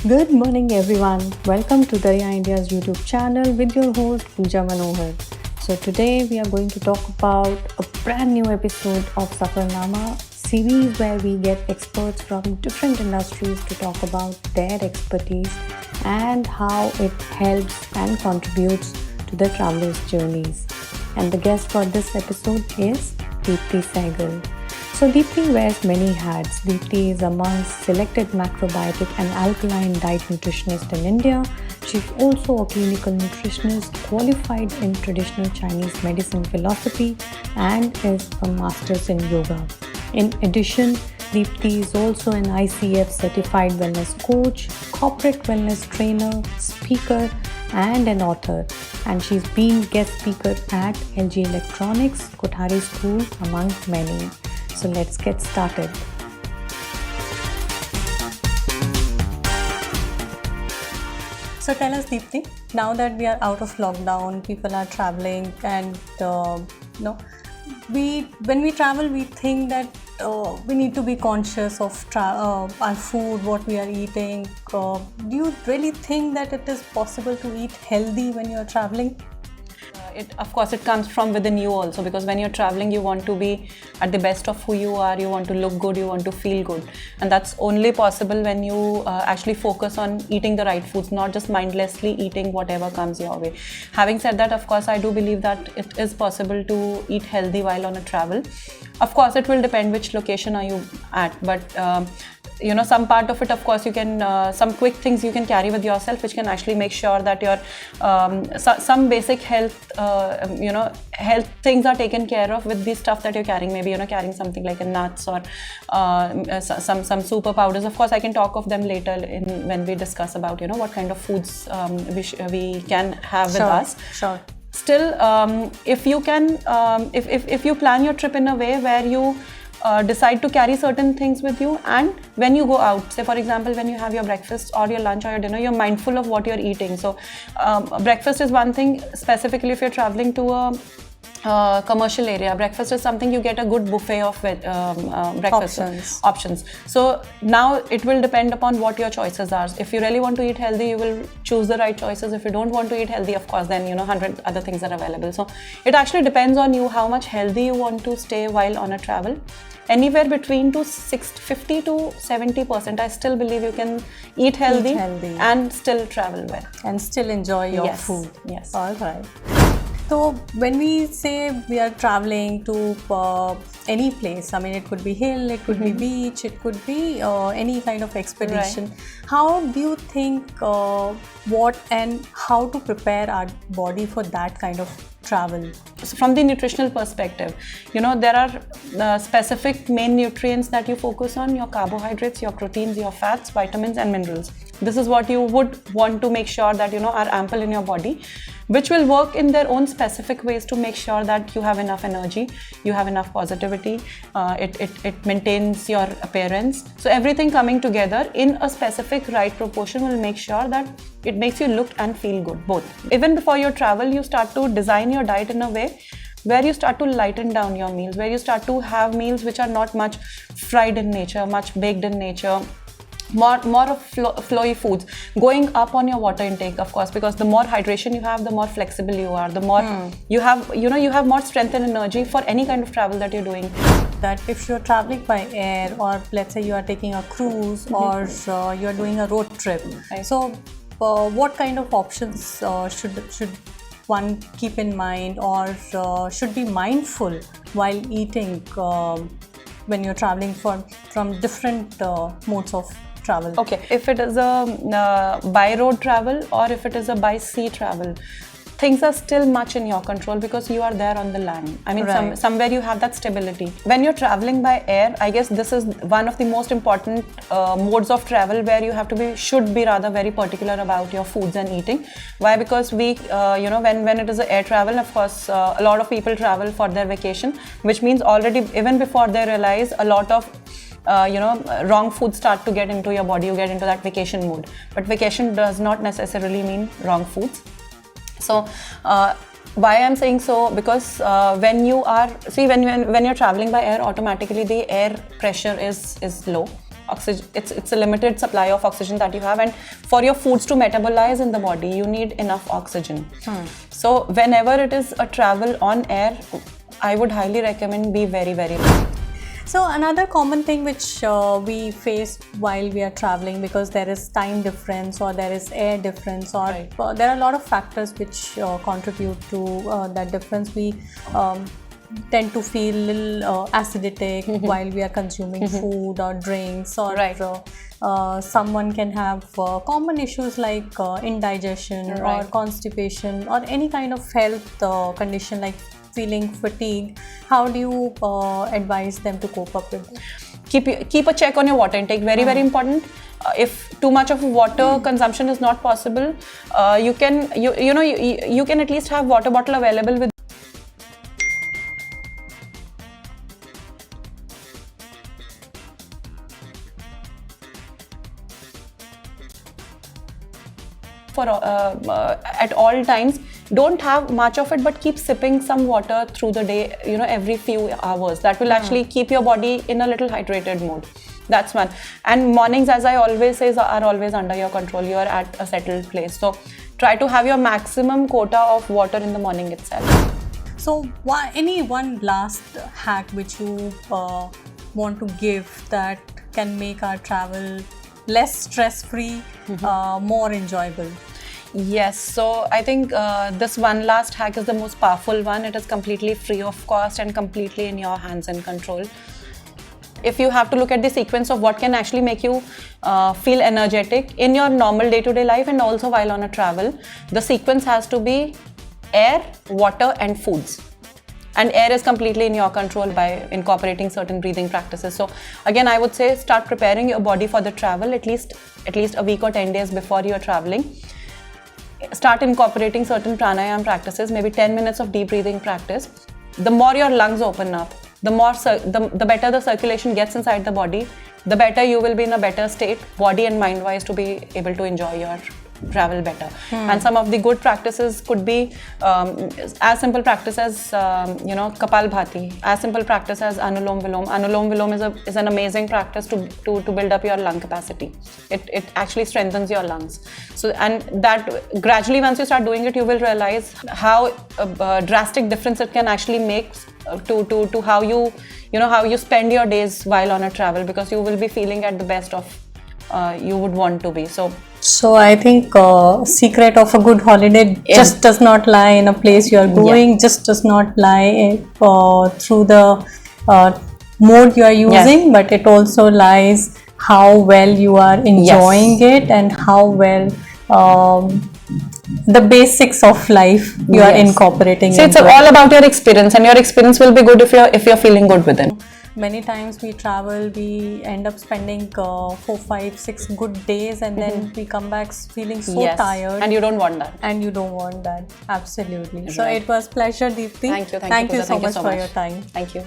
Good morning everyone. Welcome to Dareeyaindia's YouTube channel with your host Pooja Manohar. So today we are going to talk about a brand new episode of Safarnama series where we get experts from different industries to talk about their expertise and how it helps and contributes to the travelers' journeys. And the guest for this episode is Deepti Sehgal. So Deepti wears many hats. Deepti is amongst selected macrobiotic and alkaline diet nutritionists in India. She's also a clinical nutritionist qualified in traditional Chinese medicine philosophy and is a master's in yoga. In addition, Deepti is also an ICF certified wellness coach, corporate wellness trainer, speaker, and an author. And she's been guest speaker at LG Electronics, Kothari School, among many. So let's get started. So tell us, Deepti, now that we are out of lockdown, people are traveling, and when we travel, we think that we need to be conscious of our food, what we are eating. Do you really think that it is possible to eat healthy when you are traveling? Of course, it comes from within you also, because when you're traveling, you want to be at the best of who you are, you want to look good, you want to feel good. And that's only possible when you actually focus on eating the right foods, not just mindlessly eating whatever comes your way. Having said that, of course, I do believe that it is possible to eat healthy while on a travel. Of course, it will depend which location are you at, but some part of it, of course, you can some quick things you can carry with yourself, which can actually make sure that your some basic health health things are taken care of with the stuff that you're carrying. Maybe carrying something like a nuts or some super powders. Of course, I can talk of them later when we discuss about what kind of foods we can have with us. Sure. Still, if you can, if you plan your trip in a way where you decide to carry certain things with you, and when you go out, say for example when you have your breakfast or your lunch or your dinner, you're mindful of what you're eating. So breakfast is one thing. Specifically if you're traveling to a commercial area, breakfast is something you get a good buffet of breakfast options. So now it will depend upon what your choices are. If you really want to eat healthy, you will choose the right choices. If you don't want to eat healthy, of course, then 100 other things are available. So it actually depends on you how much healthy you want to stay while on a travel. Anywhere between 50 to 70%, I still believe you can eat healthy and still travel well. And still enjoy your food. Yes. All right. So when we say we are traveling to any place, I mean it could be hill, it could be beach, it could be any kind of expedition. Right. How do you think what and how to prepare our body for that kind of travel? So from the nutritional perspective, there are specific main nutrients that you focus on: your carbohydrates, your proteins, your fats, vitamins and minerals. This is what you would want to make sure that are ample in your body, which will work in their own specific ways to make sure that you have enough energy, you have enough positivity, it maintains your appearance. So everything coming together in a specific right proportion will make sure that it makes you look and feel good, both. Even before your travel, you start to design your diet in a way where you start to lighten down your meals, where you start to have meals which are not much fried in nature, much baked in nature, more of flowy foods, going up on your water intake, of course, because the more hydration you have, the more flexible you are, the more you have you have more strength and energy for any kind of travel that you're doing. That if you're traveling by air, or let's say you are taking a cruise, or you're doing a road trip, right. So what kind of options should one keep in mind, or should be mindful while eating when you're traveling from different modes of travel? Okay, if it is a by road travel or if it is a by sea travel, things are still much in your control because you are there on the land. I mean, right. somewhere you have that stability. When you're traveling by air, I guess this is one of the most important modes of travel where you have to should be rather very particular about your foods and eating. Why? Because we, when it is an air travel, of course, a lot of people travel for their vacation, which means already even before they realize, a lot of wrong foods start to get into your body. You get into that vacation mood. But vacation does not necessarily mean wrong foods. So why I'm saying so, because when you are, when you're traveling by air, automatically the air pressure is low. oxygen. It's a limited supply of oxygen that you have, and for your foods to metabolize in the body, you need enough oxygen. So whenever it is a travel on air, I would highly recommend be very, very light. So another common thing which we face while we are traveling, because there is time difference or there is air difference, or there are a lot of factors which contribute to that difference. We tend to feel a little acidic while we are consuming food or drinks, or someone can have common issues like indigestion or constipation or any kind of health condition like feeling fatigue. How do you advise them to cope up with it? Keep a check on your water intake. Very, very important. If too much of water consumption is not possible, you can at least have water bottle available with for at all times. Don't have much of it, but keep sipping some water through the day, every few hours. That will actually keep your body in a little hydrated mode. That's one. And mornings, as I always say, are always under your control. You are at a settled place. So try to have your maximum quota of water in the morning itself. So any one last hack which you want to give that can make our travel less stress-free, more enjoyable? Yes, so I think this one last hack is the most powerful one. It is completely free of cost and completely in your hands and control. If you have to look at the sequence of what can actually make you feel energetic in your normal day-to-day life and also while on a travel, the sequence has to be air, water and foods. And air is completely in your control by incorporating certain breathing practices. So again, I would say start preparing your body for the travel at least a week or 10 days before you are traveling. Start incorporating certain pranayama practices, maybe 10 minutes of deep breathing practice. The more your lungs open up, the better the circulation gets inside the body, the better you will be in a better state, body and mind wise, to be able to enjoy your travel better. And some of the good practices could be as simple practice as Kapalbhati, as simple practice as Anulom Vilom. Anulom Vilom is an amazing practice to build up your lung capacity. It actually strengthens your lungs. So, and that gradually, once you start doing it, you will realize how drastic difference it can actually make to how you spend your days while on a travel, because you will be feeling at the best of you would want to be. So I think secret of a good holiday just does not lie in a place you are going, just does not lie through the mode you are using, but it also lies how well you are enjoying it and how well the basics of life you are incorporating. So it's all about your experience, and your experience will be good if you're feeling good with it. Many times we travel, we end up spending 4, 5, 6 good days, and then we come back feeling so tired. And you don't want that. And you don't want that. Absolutely. Right. So it was pleasure, Deepti. Thank you. Thank you so much for your time. Thank you.